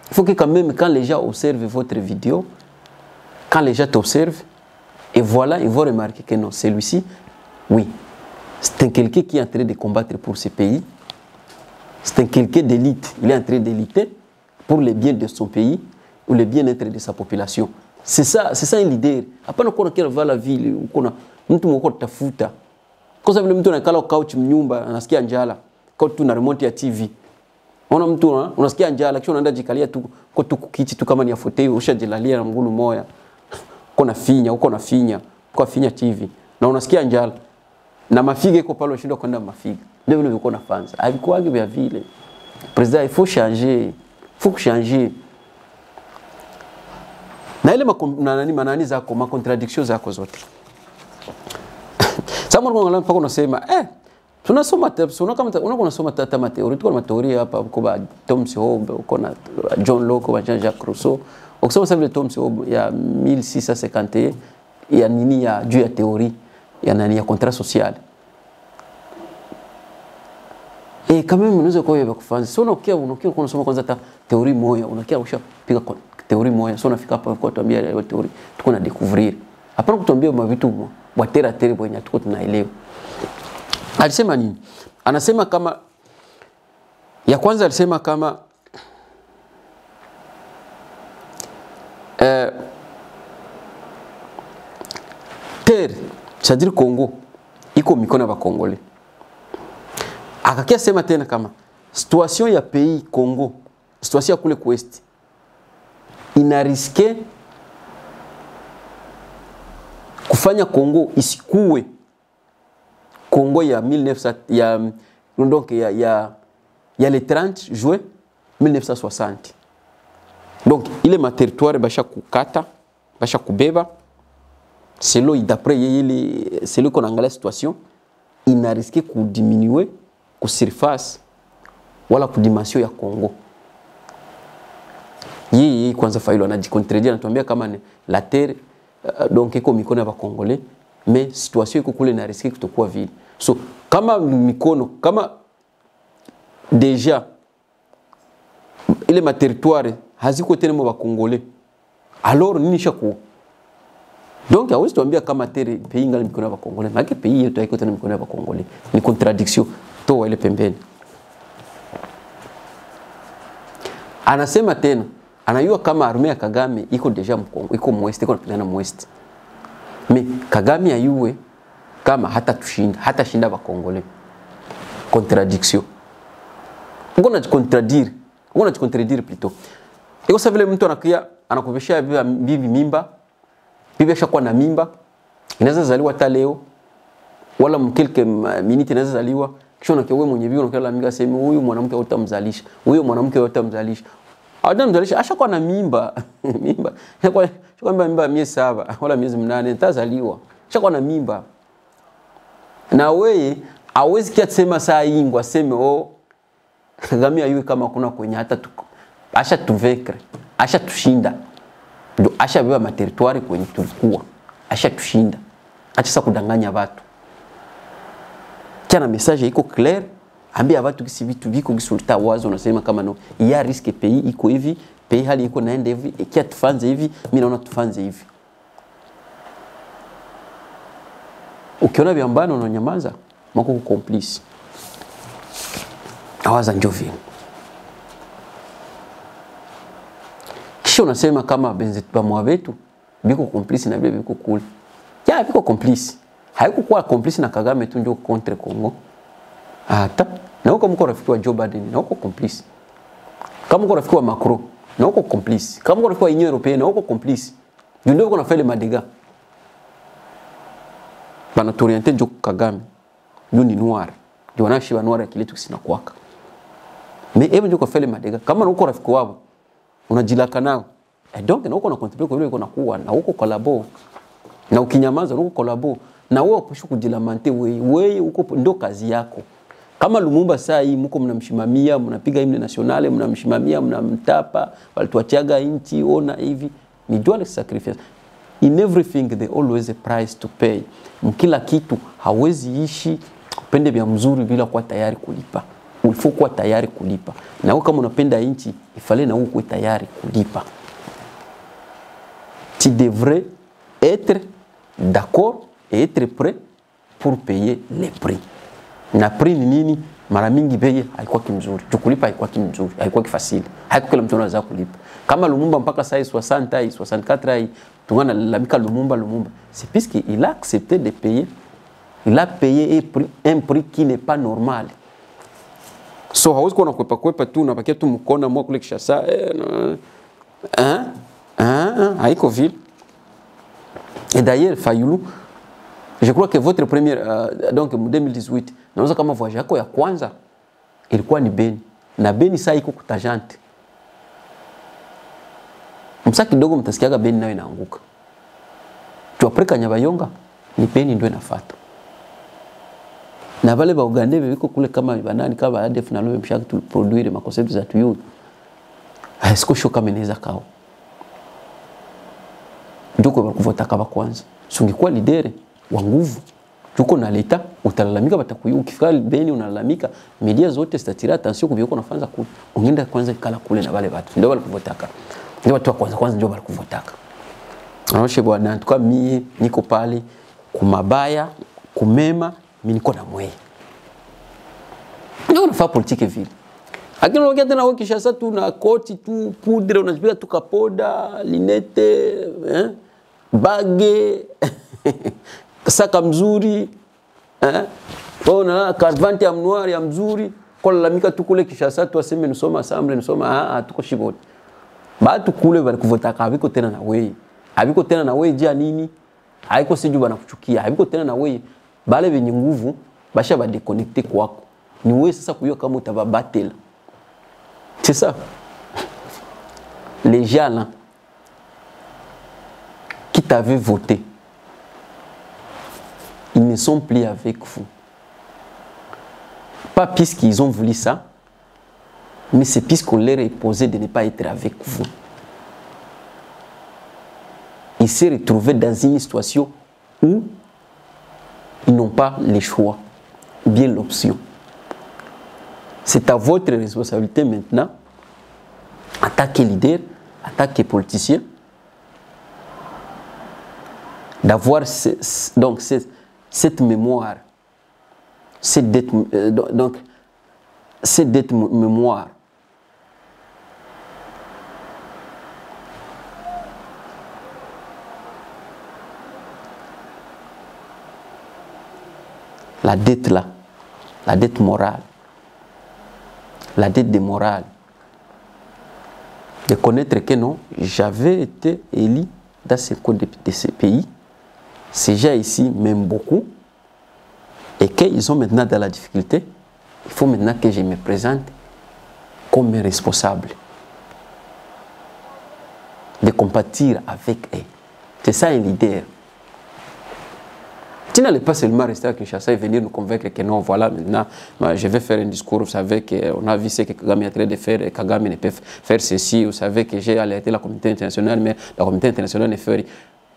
Il faut que quand même, quand les gens observent votre vidéo, quand les gens t'observent, et voilà, ils vont remarquer que non, celui-ci, oui, c'est quelqu'un qui est en train de combattre pour ce pays, c'est quelqu'un d'élite, il est en train d'éliter pour le bien de son pays ou le bien-être de sa population. C'est ça un leader. Après, on va la ville, on a tafuta. Kwa sababu mtu anakala couch mnyumba anasikia njala, kwa tu na remote ya TV. Ona mtu unasikia njala kisha unaenda jikalia tu kwa tu kiti tu kama ni ya fauteuil ushajilalia na mguu moja. Uko na finya kwa finya TV na unasikia njala. Na mafiga iko pale unashindwa kwenda mafiga. Ndio vile uko na fans. Havikuagi vya vile. President il faut changer. Na ile manani zako, ma contradiction zako zote. Sasa mbona mpaka unasema tunasoma unasoma tata teoria, tuko na teoria hapa kwa Thomas Hobbes, uko na John Locke, wa Jean-Jacques Rousseau. Ukisoma sasa vile Thomas Hobbes ya 1651 ya nini ya juu ya teoria ya nani ya contrat social. Kama mimi unaweza kwa hiyo kufanya. Sio unakia unasoma kwanza teoria moja, unakia ushapiga teoria moja, sio unafika hapa kwa tuambia ile teoria tuko na découvrir. Hapana kutuambia mavitu watera tere bwenye tuko tunaelewa. Alisema nini? Anasema kama ya kwanza alisema kama terre, c'est-à-dire Congo iko mikono ya Kongole. Akakia sema tena kama situation ya pays Congo, situation ya kule West ina riske kufanya Congo isikue Congo ya 1900 ya le 30 juin 1960. Donc ile ma territoire basha kukata, basha kubeba selo d'après yele selo qu'on angalia situation ina risqué ku diminuer ku surface wala ku dimension ya Congo. Yeye kwanza failo anajicontredire, anatuambia kama ni la terre donc iko mikono ya Congolais mais situation iko kule na risque kutokuwa vile. So kama mikono kama déjà ile ma territoire haziko tena mo ba Congolais, alors nini shako? Donc hawezi tuambia kama pays ngali mikono ya ba Congolais, mais pays yetu haiko tena mikono ya ba Congolais. Ni contradiction to ile pembeni. Anasema tena anayua kama armée ya Kagame iko deja mkongo, iko mwest, iko napigana mwest. Mais Kagame ayue kama hata shinda ba Congolais. Contradiction. Uko na contradire plutôt. Iko sawa vile mtu anakuja anakuvesha bibi mimba. Bibi ashakuwa na mimba. Inaweza zaliwa hata leo wala mkelke minute inaweza zaliwa. Kisha unakiwa wewe mwenye bibi unakala minga sema huyu mwanamke utamzalisha. Huyo mwanamke utamzalisha. Hawajamzalisha ashakuwa na mimba. Mimba. Ashakuwa mimba miezi 7 wala miezi 8 itazaliwa. Ashakuwa na mimba. Na wewe hawezi kia kusema saa hii ngwa sema oh Kagame ayue kama kuna kwenye hata asha tuvekre, asha tushinda. Ndio asha beba ma territoire kwenye tulikuwa. Asha tushinda. Acha sasa kudanganya watu. Kana message iko clair, ambia watu kisi vitu viko kisulta wazo unasema kama no, ya risque pays iko hivi, pays hali iko naenda hivi, ikia tufanze hivi, mimi naona tufanze hivi. Ukiona biambano unanyamaza, mako complice. Awaza njovi. Kisha unasema kama benzetu mwa wetu biko complice na vile biko cool. Ya biko complice. Haiko kuwa complice na Kagame tu ndio contre Congo. Hata na huko mko rafiki wa Joe Biden na huko complice. Kama mko rafiki wa Macron na huko complice. Kama mko rafiki wa Union Européenne na huko complice. Ndio uko na fait les madégats. Bana t'orienter Joe Kagame. Ndio ni noir. Ndio wanashi wa noir kile tukisina kwaka. Mais ebe ndio kwa fait les madégats. Kama uko rafiki wao unajilaka nao. Donc na uko na contribuer kwa ile uko nakuwa na uko collabo. Na ukinyamaza uko collabo. Na wewe upashu kujilamante wewe uko ndio kazi yako. Kama Lumumba saa hii mko mnamshimamia, mnapiga himne nationale, mnamshimamia, mnamtapa, walituachiaga inchi ona hivi, ni dual sacrifice. In everything they always a price to pay. Mkila kitu hawezi ishi upende vya mzuri bila kuwa tayari kulipa. Ulifo kuwa tayari kulipa. Na wewe kama unapenda inchi, ifale na wewe kuwa tayari kulipa. Tu devrais être d'accord et être prêt pour payer les prix. Na prix ni nini? Mara mingi bei haikuwa kimzuri. Kulipa haikuwa kimzuri, haikuwa kifasili. Haikuwa kila mtu anaweza kulipa. Kama Lumumba mpaka saa 60 64 tungana lalamika Lumumba. C'est puisqu'il a accepté de payer. Il a payé un prix qui n'est pas normal. So hauwezi kuwa nakwepa tu unapakia tu mkona mwa kule Kishasa. Haiko vile. Et d'ailleurs Fayulu, je crois que votre première donc 2018 naanza kama voyage yako ya kwanza ilikuwa ni Beni. Na Beni saa iko kutajante. Msa kidogo mtasikiaga Beni nayo inaanguka. Tu apreka Nyabayonga ni Beni ndio inafuata. Na wale ba Uganda wiko kule kama banani kama ADF na lobe mshaka tu produire ma concept za tuyo. Hasko shoka meneza kao. Ndio kwa kuvota kama kwanza. Sungekuwa lidere wa nguvu. Tuko na leta utalalamika batakuyu ukifika Beni unalalamika media zote zitatira attention kuvyoko nafanza kule. Ungenda kwanza kala kule na wale watu. Ndio wale kuvotaka. Ndio watu wa kwanza ndio wale kuvotaka. Anoshe bwana tukua mie niko pale kumabaya kumema mimi niko na mwe. Ndio unafanya politique vile. Lakini unaongea tena wewe Kishasa tu na koti tu poudre unajipiga tu kapoda, linete, bage, saka mzuri, wewe una carvante ya noir ya mzuri, kwa lalamika tu kule Kishasa tu aseme nisoma assemble nisoma tuko shiboti. Batu kule bali kuvotaka habiko tena na wewe. Habiko tena na wewe jia nini? Haiko siju bana kuchukia. Habiko tena na wewe. Bale benye nguvu basha ba déconnecter kwako. Ni wewe sasa kuyo kama utababatela. C'est ça. Les gens là qui t'avaient voté, ils ne sont plus avec vous. Pas puisqu'ils ont voulu ça, mais c'est puisqu'on leur a imposé de ne pas être avec vous. Ils se retrouvaient dans une situation où pas le choix, bien l'option. C'est à votre responsabilité maintenant, en tant que leader, en tant que politicien, d'avoir cette mémoire, cette dette mémoire. La dette là, la dette morale, la dette de morale, de connaître que non, j'avais été élu dans ce code de ce pays, ces gens ici m'aiment beaucoup, et qu'ils sont maintenant dans la difficulté, il faut maintenant que je me présente comme responsable, de compatir avec eux. C'est ça un leader. Tu n'allais pas seulement rester à Kinshasa et venir nous convaincre que non, voilà, maintenant, je vais faire un discours, vous savez qu'on a vu ce que Kagame est en train de faire, et Kagame ne peut faire ceci, vous savez que j'ai alerté la communauté internationale, mais la communauté internationale ne fait rien.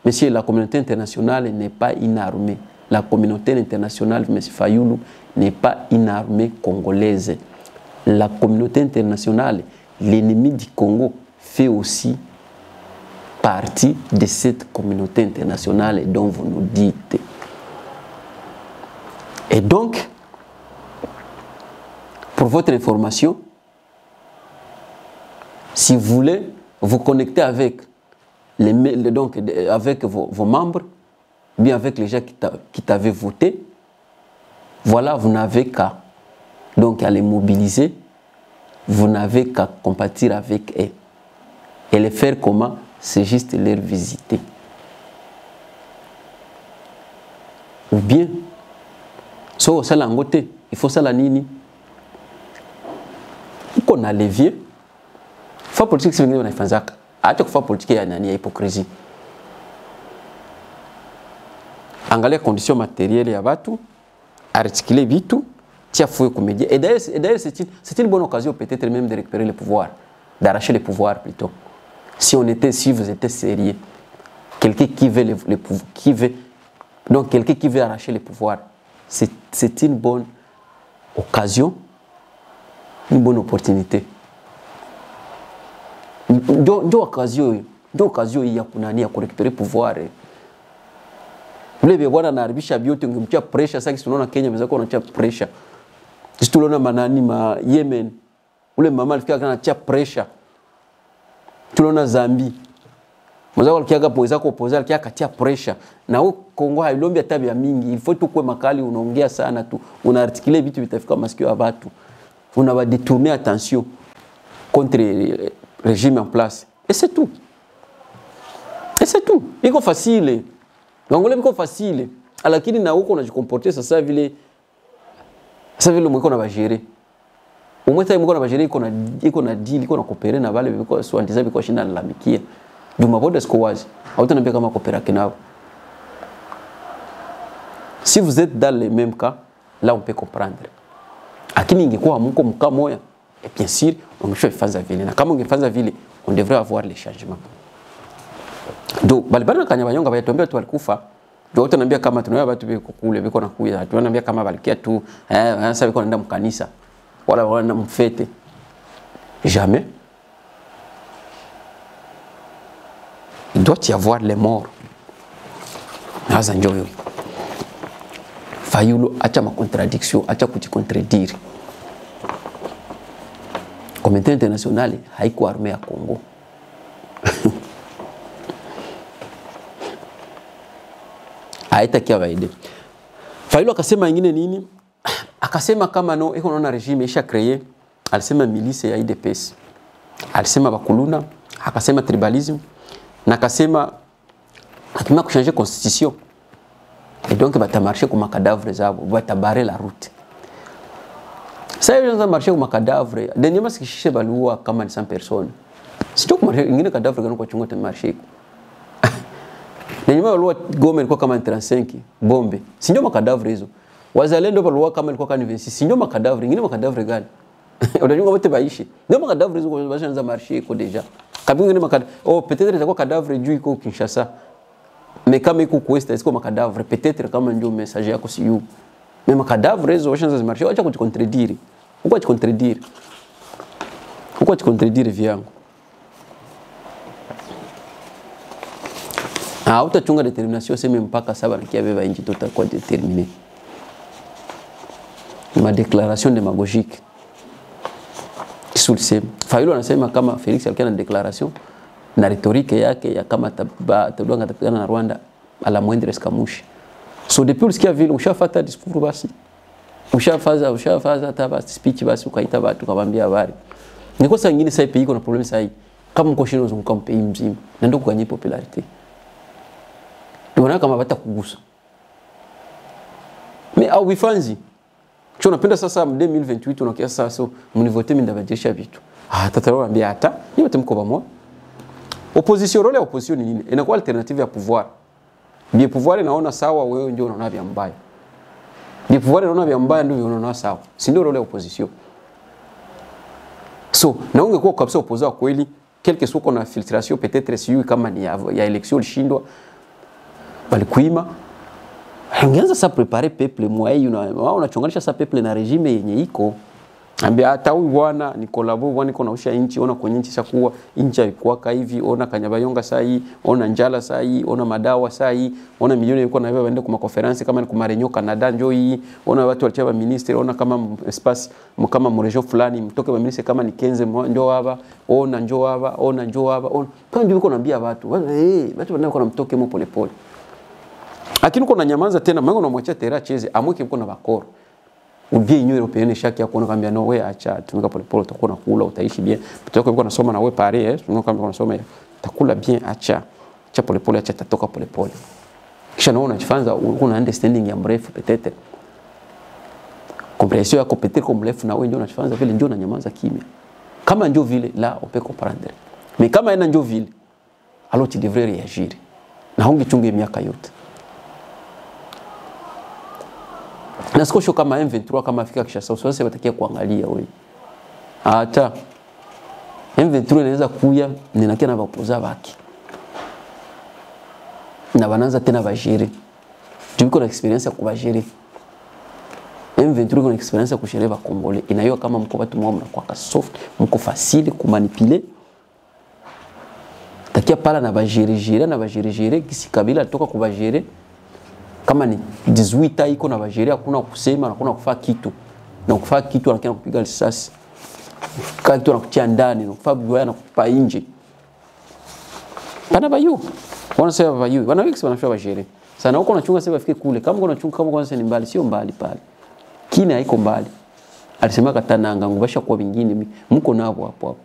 Monsieur, la communauté internationale n'est pas une armée. La communauté internationale, M. Fayoulou, n'est pas une armée congolaise. La communauté internationale, l'ennemi du Congo, fait aussi partie de cette communauté internationale dont vous nous dites. Et donc, pour votre information, si vous voulez vous connecter avec, avec vos membres, bien avec les gens qui t'avaient voté, voilà, vous n'avez qu'à les mobiliser, vous n'avez qu'à compatir avec eux. Et les faire comment? C'est juste les visiter. Ou bien, so ça l'angoté, il faut ça la nini. Qu'on a levier, fa politique c'est venir na fanzaka. Acha kufa politique ya nani ya hypocrisie. Angalia conditions matérielles ya watu, articuler vitu, tia fouet comédien. Et d'ailleurs c'est une bonne occasion peut-être même de récupérer le pouvoir, d'arracher le pouvoir plutôt. Si vous étiez sérieux, quelqu'un qui veut quelqu'un qui veut arracher le pouvoir, c'est une bonne occasion, une bonne opportunité. Deux occasions il y a pour récupérer le pouvoir. Mlebe bwana naharibisha biote ungemtia pressure sasa tunaona Kenya mzako anatia pressure. Sisi tuliona manani ma Yemen. Ule mama alifika anatia pressure. Tuliona Zambia. Mzako alikiaga poeza kwa poeza alikia pressure. Na huko Kongo hailombi hata bia mingi. Il faut tu kwa makali unaongea sana tu. Unaartikile vitu vitafika masikio ya watu. Unava détourner attention contre le régime en place. Et c'est tout. Et c'est tout. Iko facile. Ngongole biko facile. Lakini na huko unajikomporter sasa vile mweko na bajere. Umweta mweko na bajere iko na deal, iko na coopérer na wale biko swandiza biko shinda lalamikia. Duma boda siko wazi. Hautaniambia kama coopérer kenao. Si vous êtes dans les mêmes cas, là on peut comprendre. Lakini ingekuwa mko mka moya, et bien sûr, on peut faire ça vile. Na kama ungefanza vile, on devrait avoir les changements. Donc balibana kanyabanyonga bayatuambia tu walikufa. Ndio utaniambia kama tunaona watu biko kule biko na kuya. Tunaambia kama balikia tu sasa biko naenda mkanisa wala wanaenda mfete. Jamais. Il doit y avoir les morts. Haza njoyo. Fayulu acha ma contradiction, acha kujikontredire. Communauté internationale haiko armée ya Congo. Haitakia baide. Fayulu akasema ingine nini? Akasema kama no iko na regime isha créer, alisema milice ya IDPS. Alisema bakuluna, akasema tribalisme, na akasema akima kuchanger constitution. Et donc bata marcher comme cadavre zabo, bata barrer la route. Ça ils ont marché comme cadavre. Dernièrement ce qui cherchait balua kama 100 personnes. Si tu marcher ingine cadavre gano kwa chungo te marcher. Dernièrement balua Goma ilikuwa kama 35 bombe. Si ndio makadavre hizo. Wazalendo balua kama ilikuwa kama 26. Si ndio makadavre, ingine makadavre gani? Unajua wote baishi. Ndio makadavre hizo kwa bashaanza marcher iko deja. Kabingo ingine makadavre. Oh peut-être itakuwa cadavre juu iko Kinshasa. Mais kama iko kuesta est-ce que makadavre peut-être kama ndio message yako si you. Mais makadavre hizo washanza zimarisha acha kujikontredire. Uko kujikontredire. Uko kujikontredire vyangu. Utachunga determination sema mpaka saba na kiabeba inji tutakuwa determiné. Ma déclaration démagogique. Kisulsema. Failo anasema kama Felix alikuwa na déclaration na rhetorique yake ya kama tadonga tapigana na Rwanda ala moindre escamushi. So depuis usikia vile ushafuata discours basi. Ushafaza hata basi speech basi ukaita watu kabambia habari. Niko saa nyingine sasa iko na problem sasa. Kama mko shino zunguka mpei mzima na ndio kuganye popularity. Ndio kama bata kugusa. Mais au bifanzi. Cho napenda sasa 2028 unakia sasa mnivote mimi ndabadilisha vitu. Tataro ambia hata ni wote mko pamoja. Opposition, role ya opposition ni nini? Inakuwa alternative ya pouvoir. Bien pouvoir inaona sawa, wewe ndio unaona vya mbaya. Bien pouvoir inaona vya mbaya ndio unaona sawa. Si ndio role ya opposition. So, na ungekuwa kabisa opposant wa kweli, quelque soit qu'on a filtration peut-être si kama ni ya election lishindwa balikuima. Ungeanza sasa préparer peuple mwai unachonganisha sasa peuple na regime yenye iko. Ambia hata huyu bwana ni kolabo bwana iko nausha inchi ona kwenye inchi shakuwa inchi ilikuwa hivi ona Kanyabayonga saa hii ona njala saa hii ona madawa saa hii ona milioni ilikuwa na wewe waende kwa conference kama ni kumarenyo Canada njoo hii ona watu walichaba minister ona kama espace kama mrejo fulani mtoke ba minister kama ni Kenze njoo hapa ona njoo hapa ona njoo hapa ona kwa ndio uko naambia watu watu wanao kuna mtoke mo pole pole lakini uko na nyamanza tena mwangu unamwacha tera cheze amweke mko na bakoro ubie Union Européenne shaki yako kwambia no wewe acha tumika pole pole utakuwa nakula utaishi bien mtoto wako anasoma na wewe pare tunao kama unasoma utakula bien acha pole pole acha tatoka pole pole kisha naona unajifanza una understanding ya mrefu peut-être comprehension yako peut-être comme mrefu na wewe ndio unajifanza vile ndio unanyamaza kimya kama ndio vile la on peut comprendre mais kama ina ndio vile alors tu devrais réagir na ungichunge miaka yote. Na sikosho kama M23 kama Afrika Kishasa usiweze watakia kuangalia wewe. Hata M23 inaweza kuya ninakia na bapoza baki. Na bananza tena bajiri. Tuko na experience ya kubajiri. M23 kuna experience ya kushireba ba Kongole. Inayo kama mko watu mwao mnakuwa soft, mko facile kumanipuler. Takia pala na bajiri kisi kabila toka kubajiri. Kama ni 18 iko na bajeria hakuna kusema na hakuna kufaa kitu. Na kufaa kitu anakiana kupiga risasi. Kama kitu anakutia ndani na kufaa bwana na kupa nje. Pana bayu. Wanasema bayu. Wanaweka wanafia bajeria. Sana huko unachunga sasa afike kule. Kama uko unachunga kama kwanza ni mbali sio mbali pale. Kina haiko mbali. Alisema katananga ngubasha kwa vingine mko nabo hapo.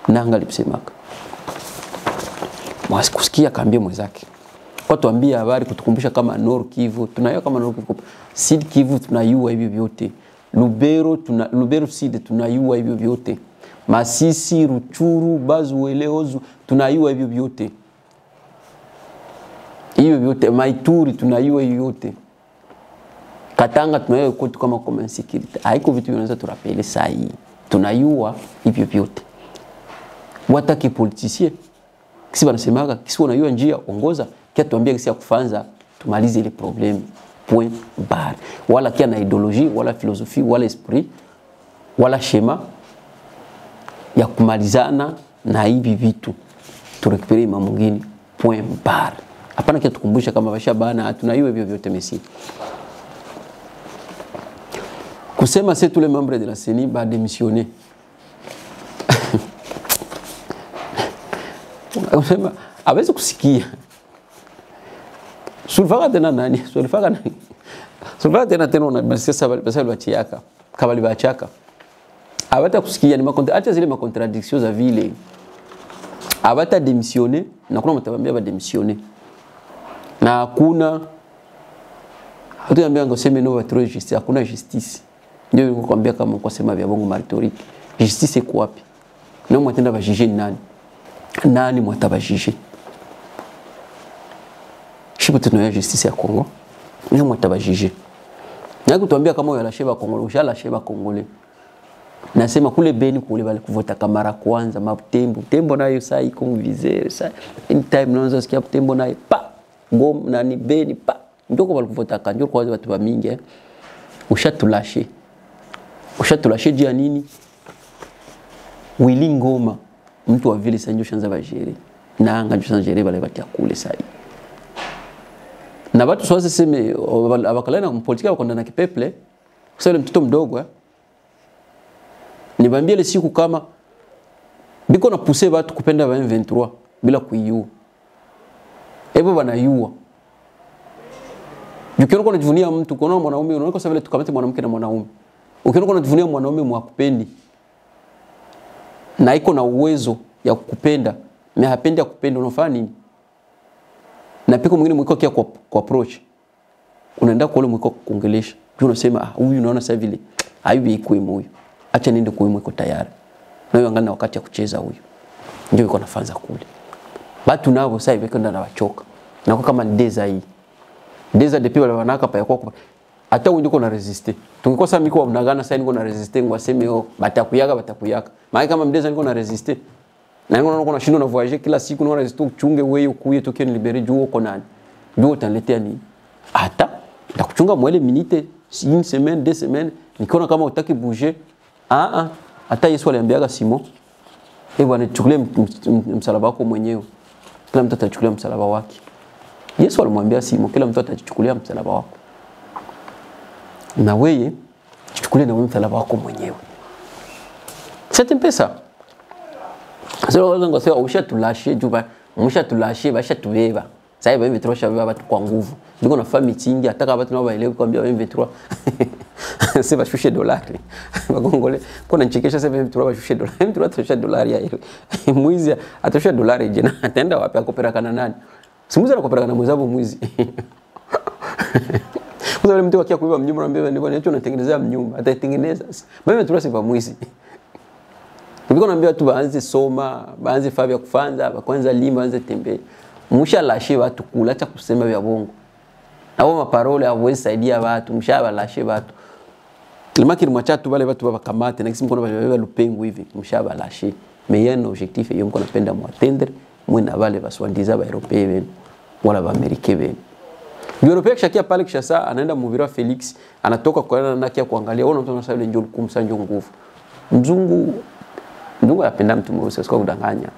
Nanga alisemaka. Mwasikusikia kaambia mwenzake. Kwa tuambia habari kutukumbusha kama Nord Kivu tunayo kama Nord Kivu Sud Kivu tunayua hivyo vyote Lubero Sud tunayua hivyo vyote Masisi Ruchuru Bazueleozu tunayua hivyo vyote Maituri tunayua hivyo vyote Katanga tunayua kote kama common security haiko vitu vinaweza turapele saa hii tunayua hivyo vyote wataki politicien kisi wanasemaga kisi wanayua njia ongoza kia tuambia kisi ya kufanza tumalize ile problem point barre wala kia na ideologie wala philosophie wala esprit wala schema ya kumalizana na hivi vitu turekupere mambo mengine point barre hapana kia tukumbusha kama basha bana tunaiwe hivyo vyote mesi kusema c'est tous les membres de la CENI ba démissionner unasema aweze kusikia sulfaka tena nani sulfaka nani sulfaka tena unabasikia basi bachiaka kabali bachaka abata kusikia ni makontra acha zile macontradictions za vile abata démissionner na kuna mtabambia ba démissionner na hakuna hatuambia ngoseme no va trop justice hakuna justice ndio nikukwambia kama ukosema vya bongo maritorique justice iko wapi na mwatenda ba juger nani mwataba juger shipo tunayo justice ya Kongo na mwataba juger na kutuambia kama yala sheba Kongo ushala sheba Kongole nasema kule Beni kule bali kuvota kamara kwanza matembo tembo nayo saa iko mvizere saa anytime naanza sikia tembo nayo pa Goma na ni Beni pa ndoko balikuvota kanjo kwa watu ba mingi ushatulashe juu ya nini? Willy Ngoma mtu wa vile sanjo shanza bajere na anga shanza jere bale batia kule sai na watu swaze seme abakalana kumpolitika wakonda na kipeple kusema mtoto mdogo nibambie ile siku kama biko na pousser watu kupenda ba M23 bila kuiua ebo banaiua ukiona kuna jivunia mtu kuna mwanaume unaona kwa vile tukamate mwanamke na mwanaume ukiona kuna jivunia mwanaume mwakupendi na iko na uwezo ya kukupenda na hapendi ya kupenda unafanya nini? Na piko mwingine mwiko kia kwa approach unaenda kwa ule mwiko kuongelesha juu unasema huyu unaona sasa vile hayubi iko huyu acha niende kwa mwiko tayari na wewe angalia wakati ya kucheza huyu ndio iko nafanza kule batu nao sasa hivi kwenda na wachoka na kwa kama ndeza hii ndeza depuis wale wanaka pa yako hata wewe ndiko na resiste tungekuwa sasa miko mnagana sasa niko na resiste ngwaseme batakuyaka maana kama ndeza niko na resiste na niko naona kuna shindo na voyager kila siku naona resiste uchunge wewe ukuye tokeni libere juu uko nani juu utaniletea nini hata ndakuchunga mwele minute une semaine 2 semaines nikiona kama utaki bouger hata Yesu aliambiaga Simon bwana chukulie msalaba wako mwenyewe kila mtu atachukulia msalaba wake Yesu alimwambia Simon kila mtu atachukulia msalaba wako na wewe chukulie na wewe msalaba wako mwenyewe c'est pesa sio wazangu sio ushatulashe juba mshatulashi bashatubeba sasa hivi vitrosha watu kwa nguvu ndiko na family tingi ataka watu nao baelewe kwambia M23 c'est bashushe dolari bagongole kuna nchekesha sasa M23 bashushe dolari M23 atashusha dolari ya ile mwizi atashusha dolari jina ataenda wapi akopera kana nani simuza nakopera kana mwenzabo mwizi kwa mtu akia kuiba mnyumba anambia ni bwana unatengenezea mnyumba ataitengeneza mimi tunasifa mwizi niko naambia watu baanze soma baanze fabia kufanza kwanza lima baanze tembea mshalashe watu kula acha kusema vya bongo na wao maparole hawezi saidia watu mshabalashe watu limaki limachatu wale watu wakamate na kisi mkono baba lupengu hivi mshabalashe meyen objectif hiyo mko napenda mwatendre mwena wale baswandiza ba européen wala ba americain Europea kishakia pale kisha saa anaenda Muvira Felix anatoka kwa na kia kuangalia ona mtu anasema ile njoo kumsanjo nguvu mzungu anapenda mtu mweusi sio kudanganya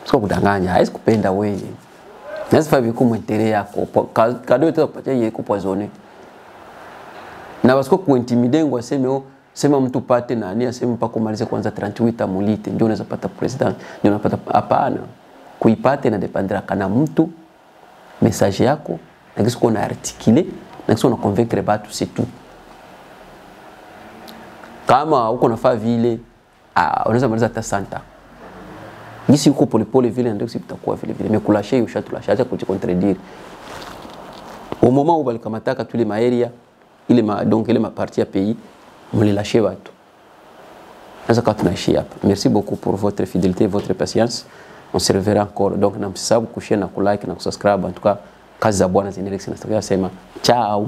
sio kudanganya haizi kupenda wewe nasifa vikumu intere yako kado yote kupatia yeye kupoisonner na basiko kuintimide ngo sema mtu pate nani aseme mpaka kumaliza kwanza 38 amulite ndio unaweza pata president ndio unapata hapana kuipate na dependra kana mtu message yako na kisiko na articuler na kisiko na convaincre batu c'est tout kama uko nafaa vile unaweza maliza hata santa ngisi uko polepole vile ndio sitakuwa vile vile mekulashe ushatulasha acha kujicontredire au moment où balikamataka tous les maeria donc ile ma partie ya pays mlilashe watu sasa quand tunaishi hapa merci beaucoup pour votre fidélité votre patience on se reverra encore donc na msisahau kushare na kulike na kusubscribe en tout cas kazi za bwana zinaendelea sana sema ciao